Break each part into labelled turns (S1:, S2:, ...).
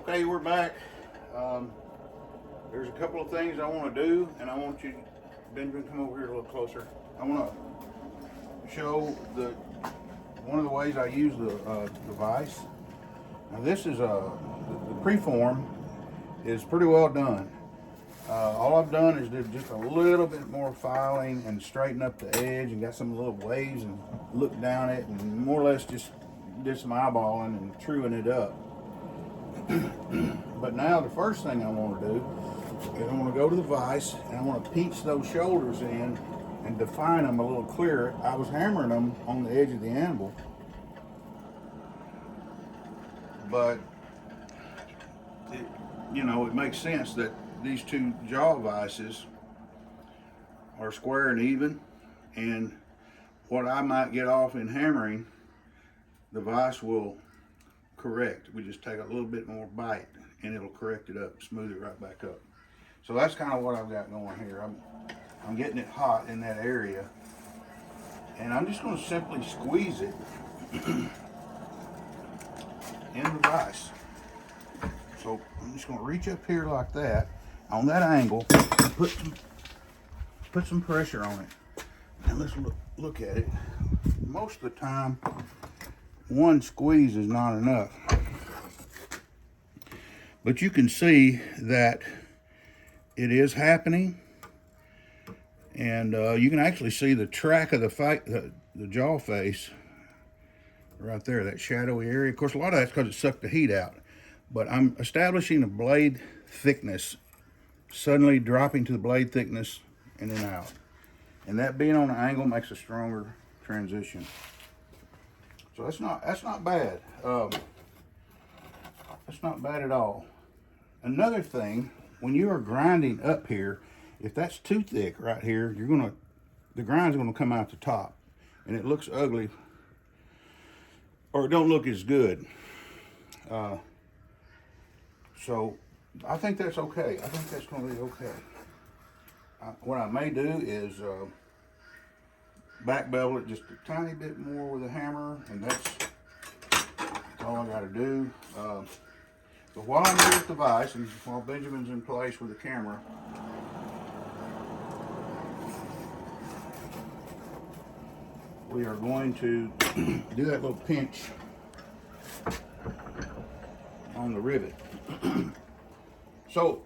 S1: Okay, we're back. There's a couple of things I want to do, and I want you, Benjamin, come over here a little closer. I want to show one of the ways I use the vise. Now this is the preform is pretty well done. All I've done is did just a little bit more filing and straighten up the edge and got some little waves and looked down it and more or less just did some eyeballing and truing it up. But now the first thing I want to do is I want to go to the vise and I want to pinch those shoulders in and define them a little clearer. I was hammering them on the edge of the anvil, but it makes sense that these two jaw vices are square and even, and what I might get off in hammering, the vise will correct. We just take a little bit more bite and it'll correct it up, smooth it right back up. So that's kind of what I've got going here. I'm getting it hot in that area, and I'm just going to simply squeeze it in the vise. So I'm just going to reach up here like that on that angle and put some pressure on it. And let's look at it. Most of the time, one squeeze is not enough. But you can see that it is happening, and you can actually see the track of the jaw face right there, that shadowy area. Of course, a lot of that's because it sucked the heat out. But I'm establishing a blade thickness, suddenly dropping to the blade thickness and then out. And that being on an angle makes a stronger transition. So that's not bad. That's not bad at all. Another thing, when you are grinding up here, if that's too thick right here, the grind's gonna come out the top, and it looks ugly, or it don't look as good. So I think that's okay. I think that's gonna be okay. What I may do is back bevel it just a tiny bit more with a hammer, and that's all I gotta do. But while I'm here at the vise, and while Benjamin's in place with the camera, we are going to do that little pinch on the rivet. So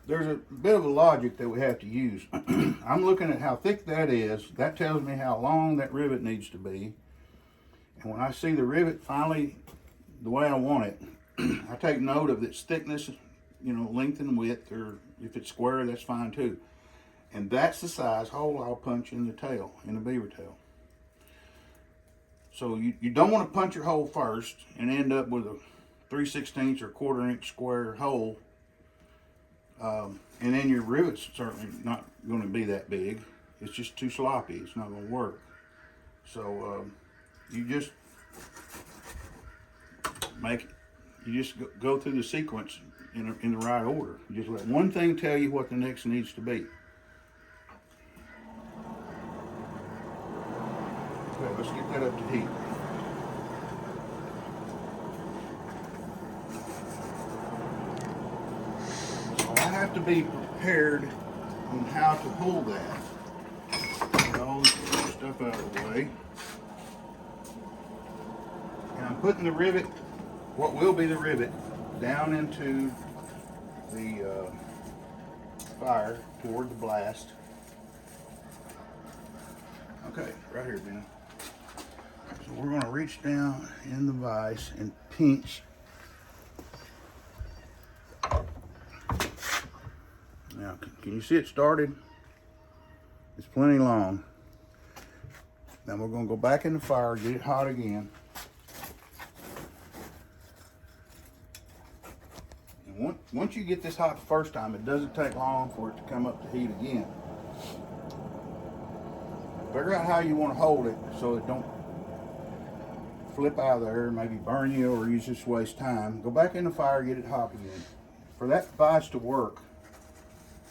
S1: there's a bit of a logic that we have to use. I'm looking at how thick that is. That tells me how long that rivet needs to be. And when I see the rivet finally the way I want it, I take note of its thickness, length and width, or if it's square, that's fine too. And that's the size hole I'll punch in the tail, in the beaver tail. So you don't want to punch your hole first and end up with a 3/16 or 1/4 inch square hole. And then your rivet's certainly not going to be that big. It's just too sloppy. It's not going to work. So you just go through the sequence in the right order. You just let one thing tell you what the next needs to be. Okay, let's get that up to heat. So I have to be prepared on how to pull that. Get all this stuff out of the way. And I'm putting the rivet, what will be the rivet, down into the fire toward the blast. Okay, right here, Ben. So we're going to reach down in the vise and pinch. Now, can you see it started? It's plenty long. Now we're going to go back in the fire, get it hot again. And once you get this hot the first time, it doesn't take long for it to come up to heat again. Figure out how you want to hold it so it don't flip out of there, maybe burn you, or you just waste time. Go back in the fire, get it hot again. For that vise to work,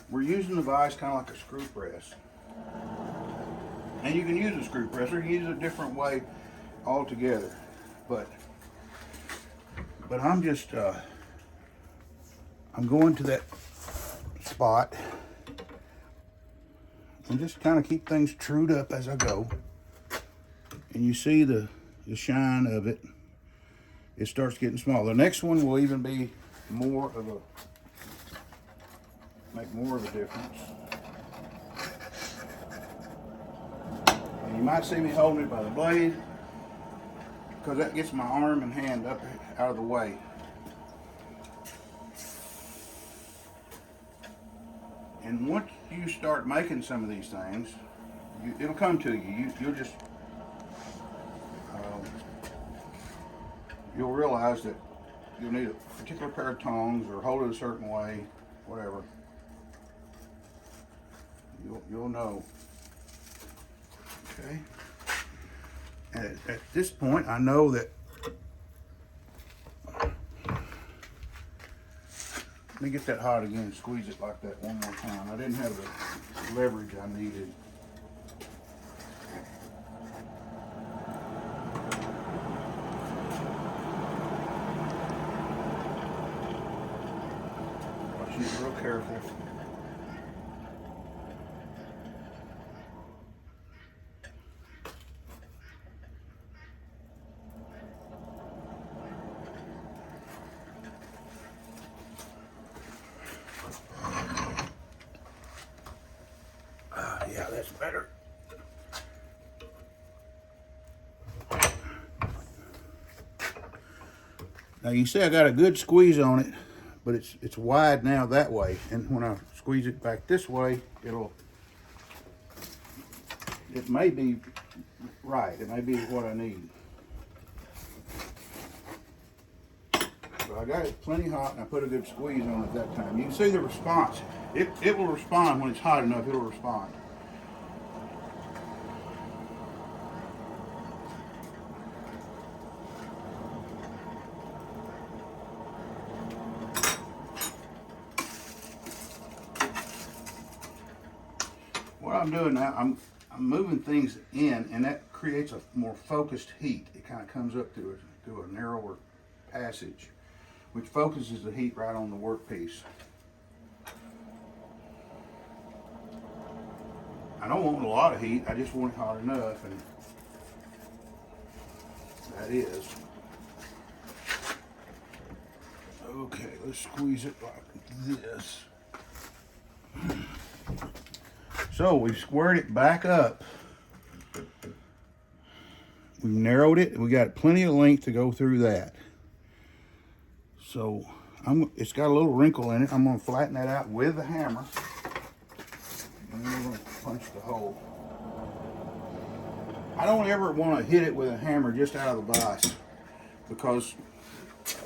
S1: we're using the vise kind of like a screw press. And you can use a screw press, or you can use it a different way altogether. But I'm just I'm going to that spot and just kind of keep things trued up as I go. And you see the shine of it. It starts getting small. The next one will even be more of a, make more of a difference. And you might see me holding it by the blade, because that gets my arm and hand up out of the way. And once you start making some of these things, it'll come to you. You'll just, you'll realize that you'll need a particular pair of tongs or hold it a certain way, whatever. You'll know. Okay. And at this point, I know that. Let me get that hot again and squeeze it like that one more time. I didn't have the leverage I needed. Watch it real careful. Yeah, that's better. Now you see I got a good squeeze on it, but it's wide now that way. And when I squeeze it back this way, it may be right. It may be what I need. But I got it plenty hot and I put a good squeeze on it that time. You can see the response. It will respond when it's hot enough, it'll respond. What I'm doing now, I'm moving things in, and that creates a more focused heat. It kind of comes up through a narrower passage, which focuses the heat right on the workpiece. I don't want a lot of heat, I just want it hot enough, and that is. Okay, let's squeeze it like this. So we've squared it back up. We've narrowed it. We got plenty of length to go through that. So it's got a little wrinkle in it. I'm going to flatten that out with the hammer. And then we're going to punch the hole. I don't ever want to hit it with a hammer just out of the vise, because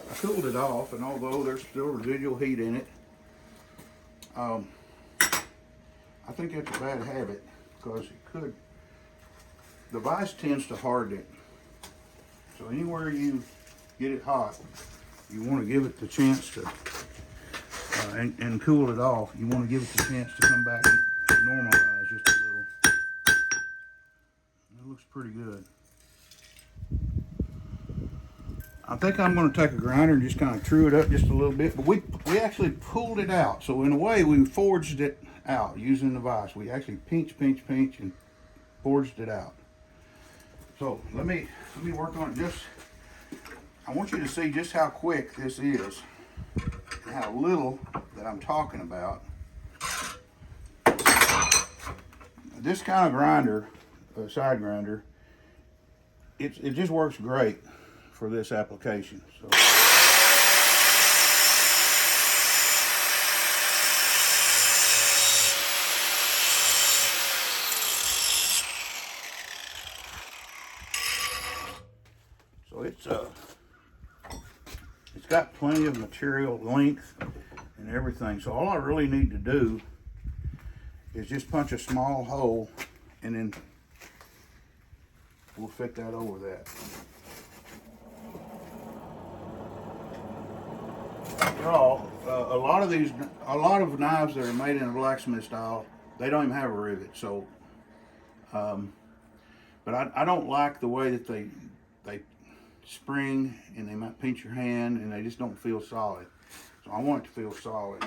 S1: I cooled it off, and although there's still residual heat in it, I think that's a bad habit, because the vise tends to harden it. So anywhere you get it hot, you want to give it the chance to, and cool it off, you want to give it the chance to come back and normalize just a little. It looks pretty good. I think I'm going to take a grinder and just kind of true it up just a little bit, but we actually pulled it out. So in a way, we forged it out using the vise. We actually pinch, and forged it out. So let me work on it. I want you to see just how quick this is, and how little that I'm talking about. This kind of grinder, side grinder, it just works great for this application. So it's got plenty of material length and everything. So all I really need to do is just punch a small hole, and then we'll fit that over that. A lot of knives that are made in a blacksmith style, they don't even have a rivet. So, but I don't like the way that they spring and they might pinch your hand and they just don't feel solid. So I want it to feel solid.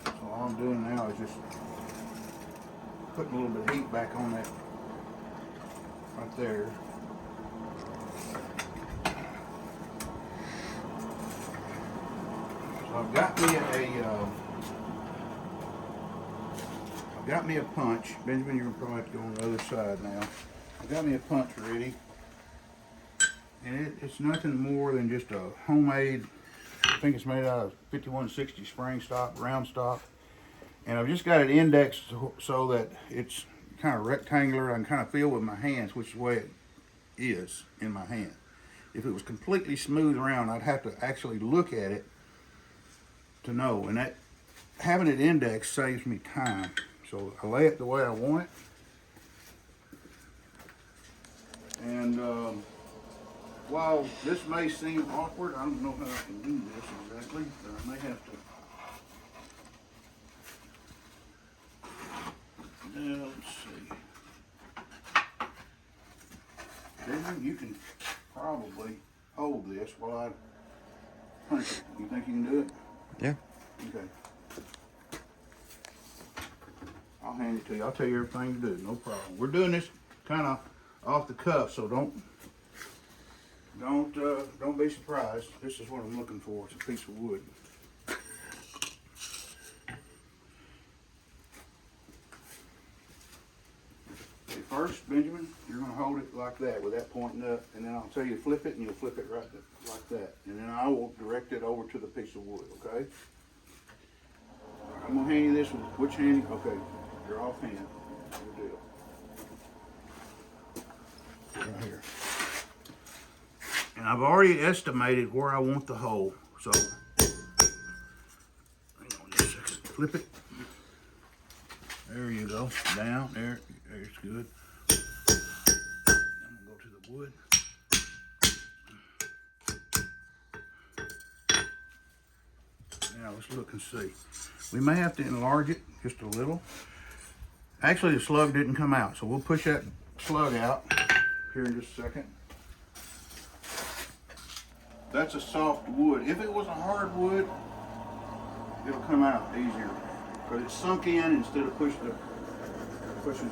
S1: So all I'm doing now is just putting a little bit of heat back on that right there. So I've got me a punch. Benjamin, you're gonna probably have to go on the other side now. I've got me a punch ready. And it's nothing more than just a homemade, I think it's made out of 5160 spring stock, round stock. And I've just got it indexed so that it's kind of rectangular. I can kind of feel with my hands which way it is in my hand. If it was completely smooth around, I'd have to actually look at it to know. And that having it indexed saves me time. So I lay it the way I want it. And while this may seem awkward, I don't know how I can do this exactly, but I may have to. Now, let's see. David, you can probably hold this while I punch it. You think you can do it?
S2: Yeah.
S1: Okay. I'll hand it to you. I'll tell you everything to do. No problem. We're doing this kind of off the cuff, so don't be surprised. This is what I'm looking for. It's a piece of wood. Okay, first, Benjamin, you're going to hold it like that with that pointing up, and then I'll tell you to flip it, and you'll flip it right like that. And then I will direct it over to the piece of wood, okay? I'm going to hand you this with which hand? Okay, your off hand. Good deal. Right here. And I've already estimated where I want the hole. So, hang on just a second. Flip it. There you go. Down. There's good. I'm going to go to the wood. Now let's look and see. We may have to enlarge it just a little. Actually, the slug didn't come out, so we'll push that slug out here in just a second. That's a soft wood. If it was a hard wood, it'll come out easier. But it's sunk in instead of pushing the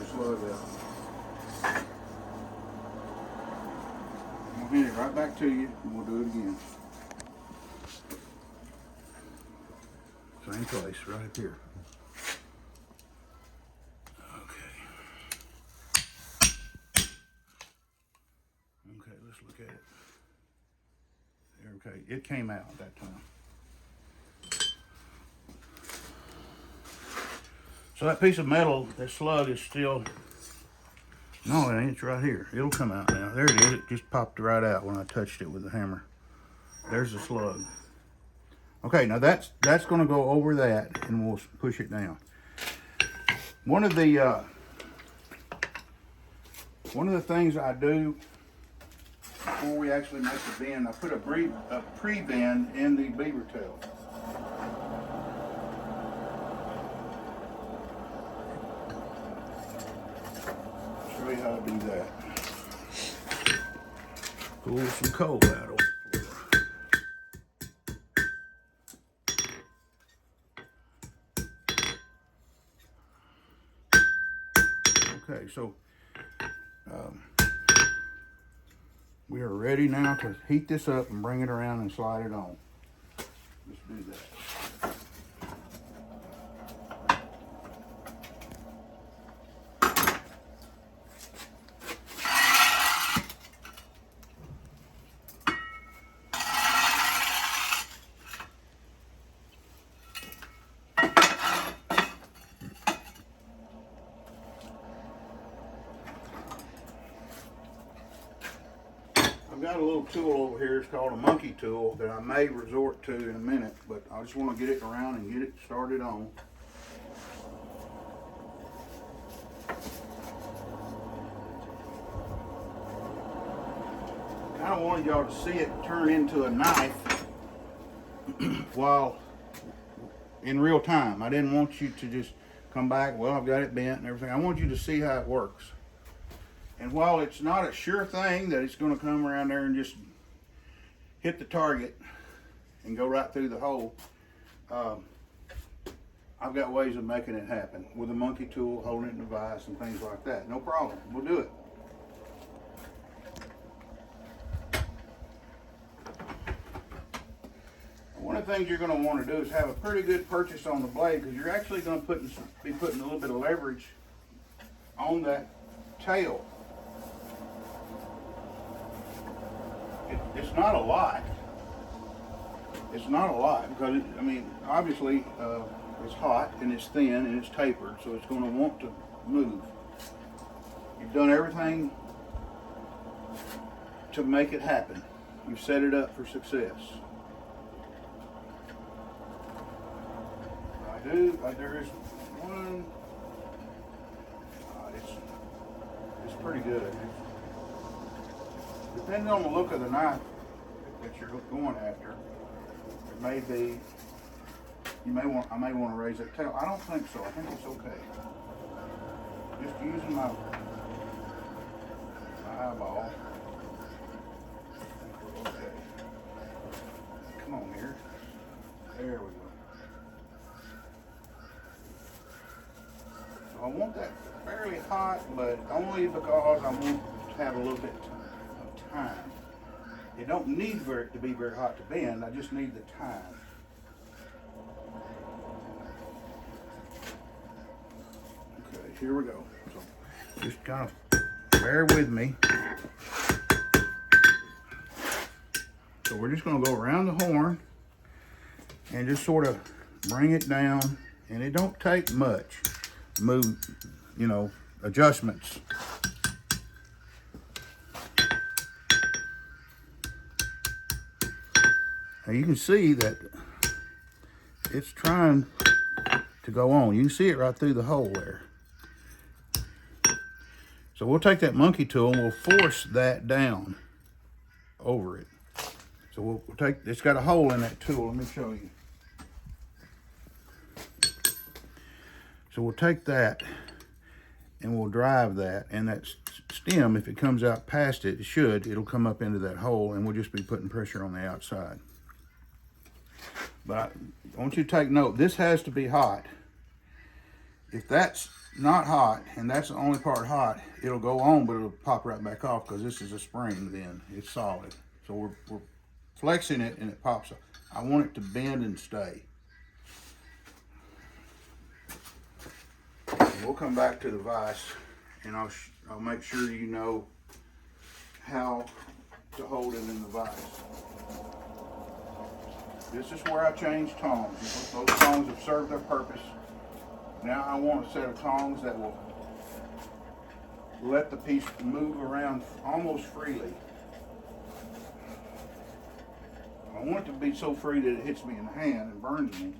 S1: slug out. I'll hand it right back to you and we'll do it again. Same place, right up here. Okay, let's look at it. Okay, it came out that time. So that piece of metal, that slug is still, no, it ain't, it's right here. It'll come out now. There it is, it just popped right out when I touched it with the hammer. There's the slug. Okay, now that's gonna go over that and we'll push it down. One of the things I do before we actually make the bend, I put a pre-bend in the beaver tail. Show you how to do that. Pull some coal out of it. Okay, so we are ready now to heat this up and bring it around and slide it on. Let's do that. I've got a little tool over here, it's called a monkey tool, that I may resort to in a minute, but I just want to get it around and get it started on. I kind of wanted y'all to see it turn into a knife while in real time. I didn't want you to just come back, well, I've got it bent and everything. I want you to see how it works. And while it's not a sure thing that it's going to come around there and just hit the target and go right through the hole, I've got ways of making it happen with a monkey tool, holding it in a vise and things like that. No problem, we'll do it. One of the things you're going to want to do is have a pretty good purchase on the blade, because you're actually going to be putting a little bit of leverage on that tail. It's not a lot. It's not a lot because, I mean, obviously it's hot and it's thin and it's tapered, so it's going to want to move. You've done everything to make it happen. You've set it up for success. There is one, it's pretty good. Depending on the look of the knife that you're going after, it may be, I may want to raise that tail. I don't think so. I think it's okay. Just using my eyeball. I think we're okay. Come on here. There we go. So I want that fairly hot, but only because I want to have a little bit of time. It don't need to be very hot to bend. I just need the time. Okay, here we go. So just kind of bear with me. So we're just going to go around the horn and just sort of bring it down, and it don't take much adjustments. Now you can see that it's trying to go on. You can see it right through the hole there. So we'll take that monkey tool and we'll force that down over it. So we'll take, it's got a hole in that tool. Let me show you. So we'll take that and we'll drive that, and that stem, if it comes out past it, it'll come up into that hole, and we'll just be putting pressure on the outside. But I want you to take note, this has to be hot. If that's not hot, and that's the only part hot, it'll go on, but it'll pop right back off because this is a spring then. It's solid. So we're flexing it and it pops up. I want it to bend and stay. We'll come back to the vise, and I'll make sure you know how to hold it in the vise. This is where I change tongs. Those tongs have served their purpose. Now I want a set of tongs that will let the piece move around almost freely. I want it to be so free that it hits me in the hand and burns me,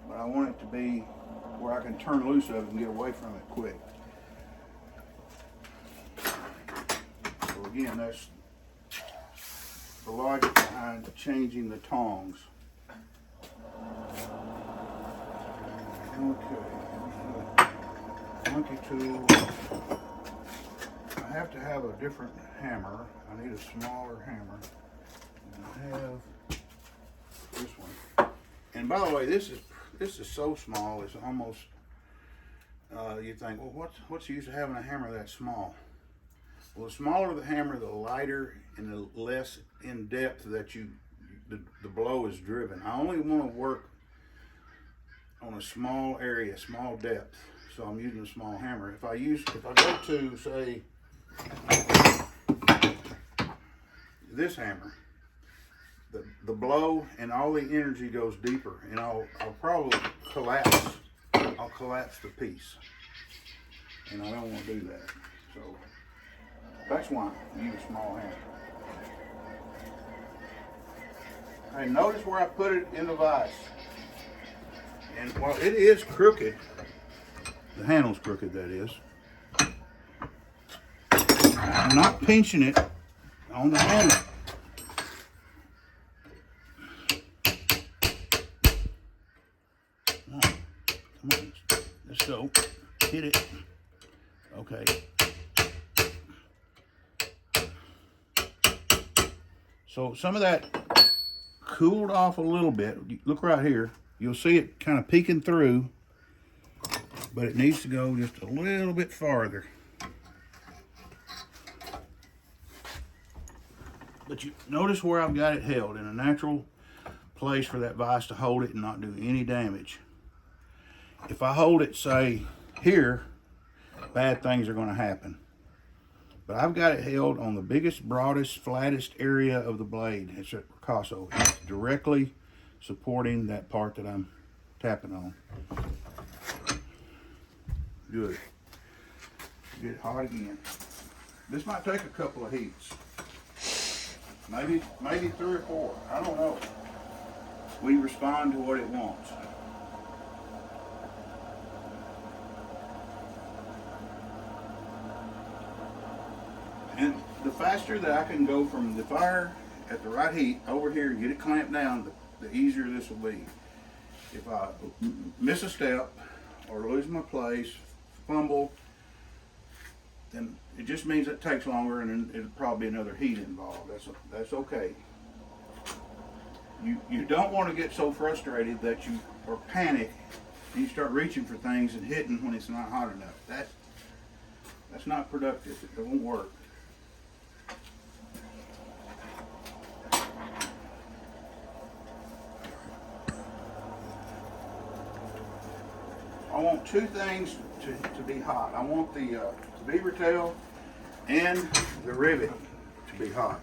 S1: but I want it to be where I can turn loose of it and get away from it quick. So again, that's the logic behind changing the tongs. Okay, monkey tool. I have to have a different hammer. I need a smaller hammer. And I have this one. And by the way, this is so small, it's almost, you think, well, what's the use of having a hammer that small? Well, the smaller the hammer, the lighter and the less in depth that the blow is driven. I only want to work on a small area, small depth, so I'm using a small hammer. If I go to, say, this hammer, the blow and all the energy goes deeper, and I'll probably collapse. I'll collapse the piece, and I don't want to do that. So that's why I use a small hammer. Hey, notice where I put it in the vise. And while it is crooked, the handle's crooked, that is, I'm not pinching it on the handle. Come on, let's go. Hit it. Okay. So some of that cooled off a little bit. Look right here. You'll see it kind of peeking through, but it needs to go just a little bit farther. But you notice where I've got it held in a natural place for that vise to hold it and not do any damage. If I hold it, say, here, bad things are going to happen. But I've got it held on the biggest, broadest, flattest area of the blade. It's at Picasso. It's directly supporting that part that I'm tapping on. Good. Get it hot again. This might take a couple of heats. Maybe 3 or 4. I don't know. We respond to what it wants. And the faster that I can go from the fire at the right heat over here and get it clamped down, the easier this will be. If I miss a step or lose my place, fumble, then it just means it takes longer, and then it'll probably be another heat involved. That's okay. You don't want to get so frustrated that you or panic and you start reaching for things and hitting when it's not hot enough. That's not productive. It won't work. I want 2 things to be hot. I want the beaver tail and the rivet to be hot.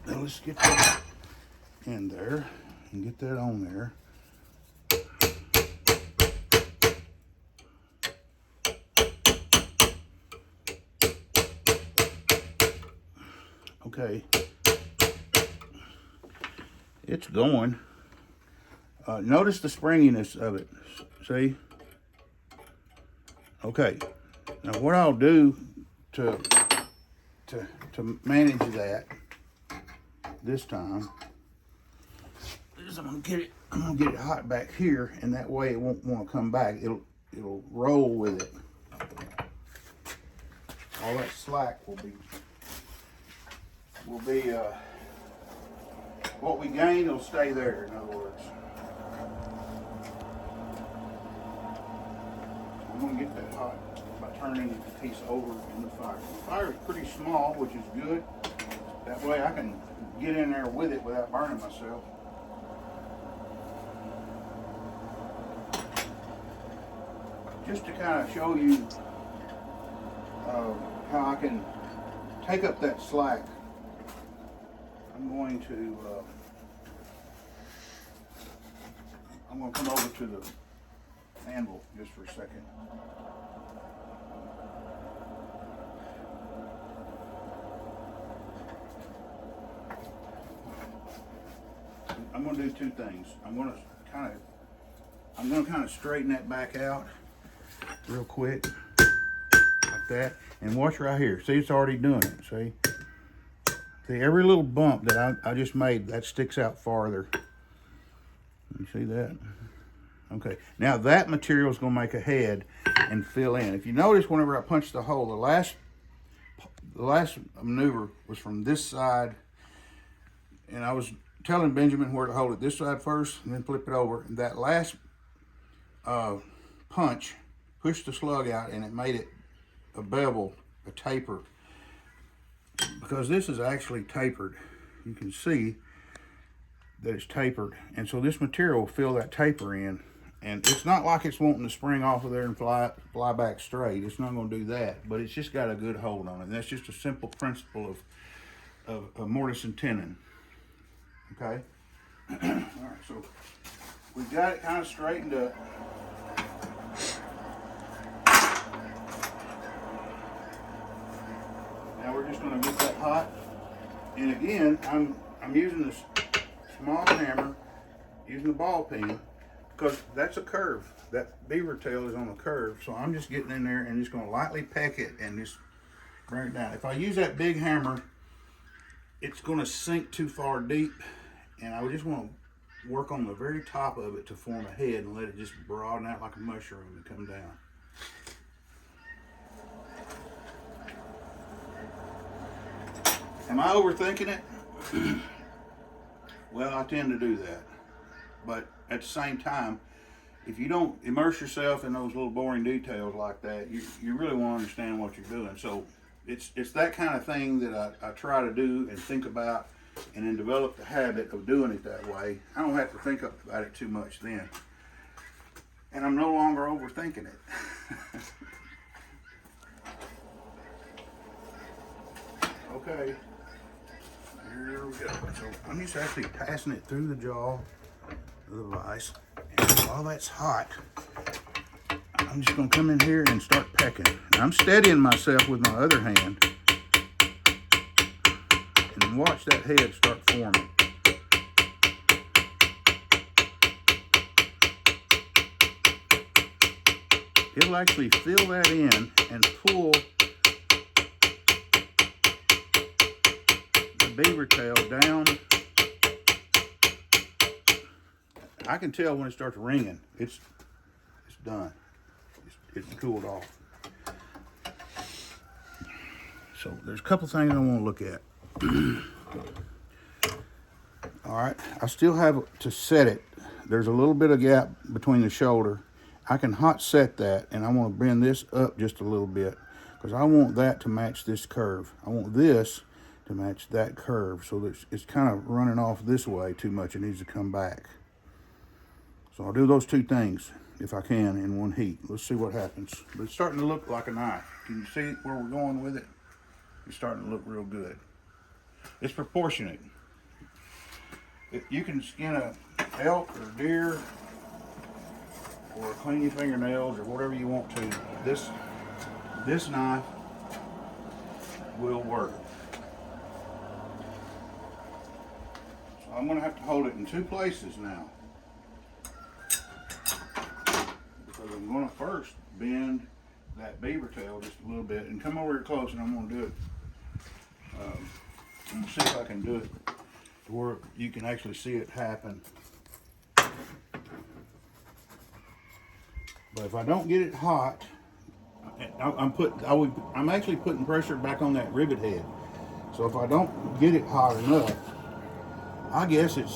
S1: Now let's get that in there and get that on there. Okay, it's going. Notice the springiness of it. See? Okay. Now what I'll do to manage that this time is I'm gonna get it hot back here, and that way it won't want to come back. It'll roll with it. All that slack will be what we gain will stay there, in other words. I'm going to get that hot by turning the piece over in the fire. The fire is pretty small, which is good. That way I can get in there with it without burning myself. Just to kind of show you how I can take up that slack, I'm going to come over to the anvil just for a second. I'm going to do 2 things. I'm going to kind of straighten that back out real quick, like that, and watch right here. See, it's already doing it. See, every little bump that I just made, that sticks out farther. You see that? Okay, now that material is going to make a head and fill in. If you notice, whenever I punched the hole, the last maneuver was from this side, and I was telling Benjamin where to hold it this side first and then flip it over. And that last punch pushed the slug out, and it made it a bevel, a taper. Because this is actually tapered, you can see that it's tapered, and so this material will fill that taper in. And it's not like it's wanting to spring off of there and fly back straight. It's not going to do that, but it's just got a good hold on it. And that's just a simple principle of mortise and tenon. Okay. All right, so we've got it kind of straightened up. Now we're just going to get that hot. And again, I'm using this small hammer, using the ball peen, because that's a curve. That beaver tail is on a curve, so I'm just getting in there and just going to lightly peck it and just bring it down. If I use that big hammer, it's going to sink too far deep, and I just want to work on the very top of it to form a head and let it just broaden out like a mushroom and come down. Am I overthinking it? Well, I tend to do that. But at the same time, if you don't immerse yourself in those little boring details like that, you really won't understand what you're doing. So it's that kind of thing that I try to do and think about, and then develop the habit of doing it that way. I don't have to think about it too much then. And I'm no longer overthinking it. Okay, here we go. So I'm just actually passing it through the jaw of the vise. And while that's hot, I'm just gonna come in here and start pecking. And I'm steadying myself with my other hand. And watch that head start forming. It'll actually fill that in and pull the beaver tail down. I can tell when it starts ringing. It's done. It's cooled off. So there's a couple things I want to look at. All right, I still have to set it. There's a little bit of gap between the shoulder. I can hot set that, and I want to bring this up just a little bit because I want that to match this curve. I want this to match that curve, so that it's kind of running off this way too much. It needs to come back. So I'll do those two things if I can in one heat. Let's see what happens. But it's starting to look like a knife. Can you see where we're going with it? It's starting to look real good. It's proportionate. You can skin a elk or deer or clean your fingernails or whatever you want to. This knife will work. So I'm going to have to hold it in two places now, because I'm going to first bend that beaver tail just a little bit, and come over here close, and I'm going to do it. I'm going to see if I can do it to where you can actually see it happen. But if I don't get it hot, I'm actually putting pressure back on that rivet head. So if I don't get it hot enough, I guess it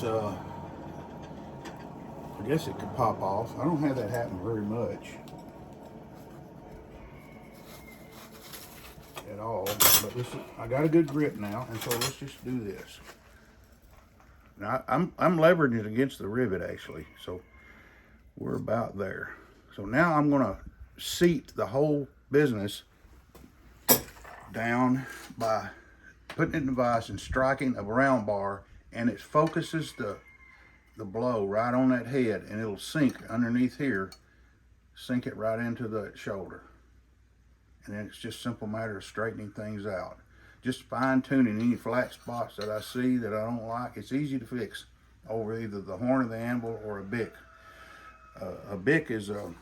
S1: could pop off. I don't have that happen very much at all. But listen, I got a good grip now, and so let's just do this. Now I'm leveraging it against the rivet actually, so we're about there. So now I'm going to seat the whole business down by putting it in the vise and striking a round bar, and it focuses the blow right on that head, and it'll sink underneath here, sink it right into the shoulder. And then it's just a simple matter of straightening things out. Just fine tuning any flat spots that I see that I don't like. It's easy to fix over either the horn of the anvil or a bick. A bick is a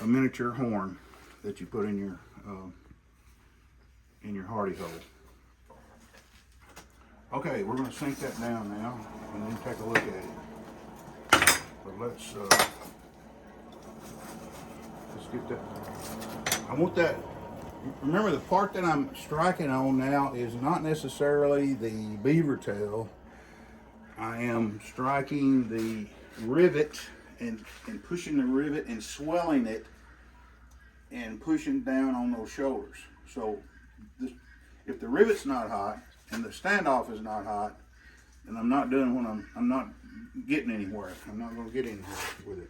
S1: miniature horn that you put in your hardy hole. Okay, we're going to sink that down now and then take a look at it. But let's get that. I want that. Remember, the part that I'm striking on now is not necessarily the beaver tail. I am striking the rivet and pushing the rivet and swelling it and pushing down on those shoulders. So if the rivet's not hot and the standoff is not hot, then I'm not doing what I'm not getting anywhere. I'm not going to get anywhere with it.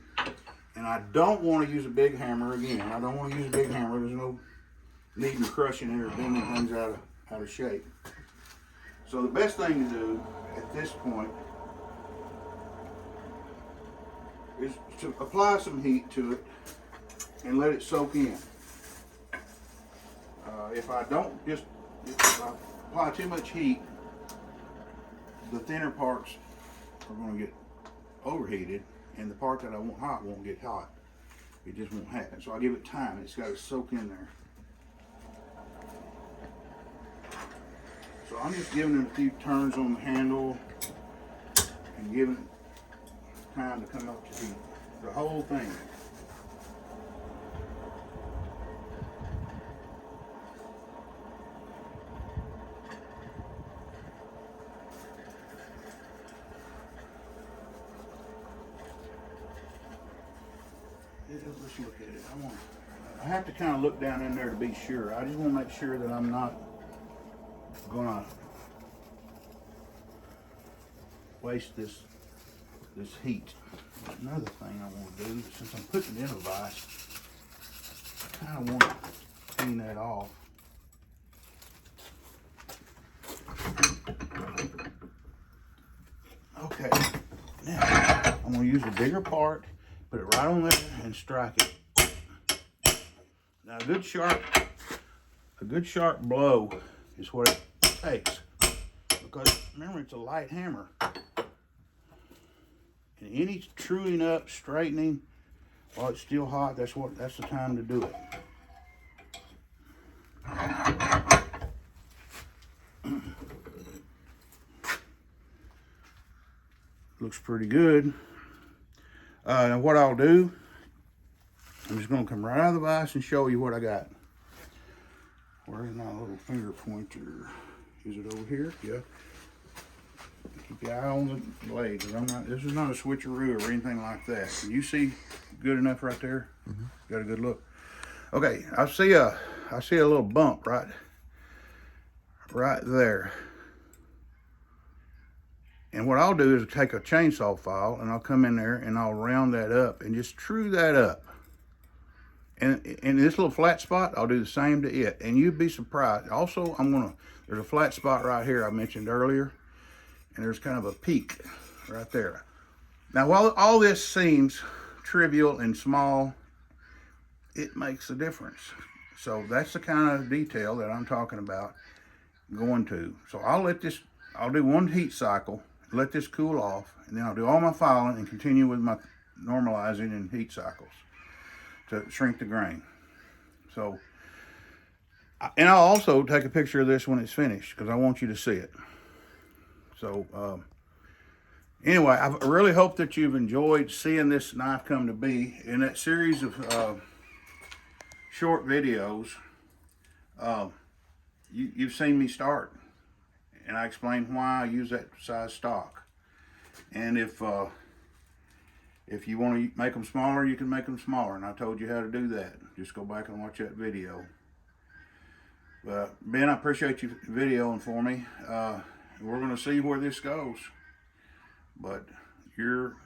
S1: And I don't want to use a big hammer again. I don't want to use a big hammer. There's no need in crushing it or bending things out of shape. So the best thing to do at this point is to apply some heat to it and let it soak in. If I apply too much heat, the thinner parts are going to get overheated, and the part that I want hot won't get hot. It just won't happen. So I give it time. It's got to soak in there. So I'm just giving it a few turns on the handle and giving it time to come up to heat. The whole thing. let's look at it. I have to kind of look down in there to be sure. I just want to make sure that I'm not gonna waste this heat. Another thing I want to do, since I'm putting it in a vise, I kind of want to clean that off. Okay, now I'm going to use a bigger part, put it right on there and strike it. Now a good sharp blow is what it takes, because remember, it's a light hammer. And any truing up, straightening while it's still hot, that's the time to do it. Looks pretty good. Now what I'll do, I'm just going to come right out of the vise and show you what I got. Where's my little finger pointer? Is it over here? Yeah. Keep your eye on the blade, because this is not a switcheroo or anything like that. Can you see good enough right there? Mm-hmm. Got a good look. Okay, I see a little bump right there. And what I'll do is take a chainsaw file and I'll come in there and I'll round that up and just true that up. And in this little flat spot, I'll do the same to it. And you'd be surprised. Also, there's a flat spot right here I mentioned earlier. And there's kind of a peak right there. Now, while all this seems trivial and small, it makes a difference. So that's the kind of detail that I'm talking about going to. So I'll do one heat cycle, let this cool off, and then I'll do all my filing and continue with my normalizing and heat cycles to shrink the grain. So, and I'll also take a picture of this when it's finished, because I want you to see it. So, anyway, I really hope that you've enjoyed seeing this knife come to be. In that series of short videos, you've seen me start, and I explained why I use that size stock. And if you want to make them smaller, you can make them smaller, and I told you how to do that. Just go back and watch that video. But Ben, I appreciate you videoing for me. We're going to see where this goes, but you're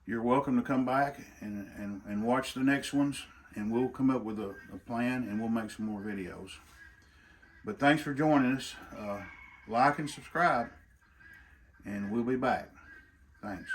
S1: welcome to come back and watch the next ones, and we'll come up with a plan, and we'll make some more videos. But thanks for joining us. Like and subscribe, and we'll be back. Thanks.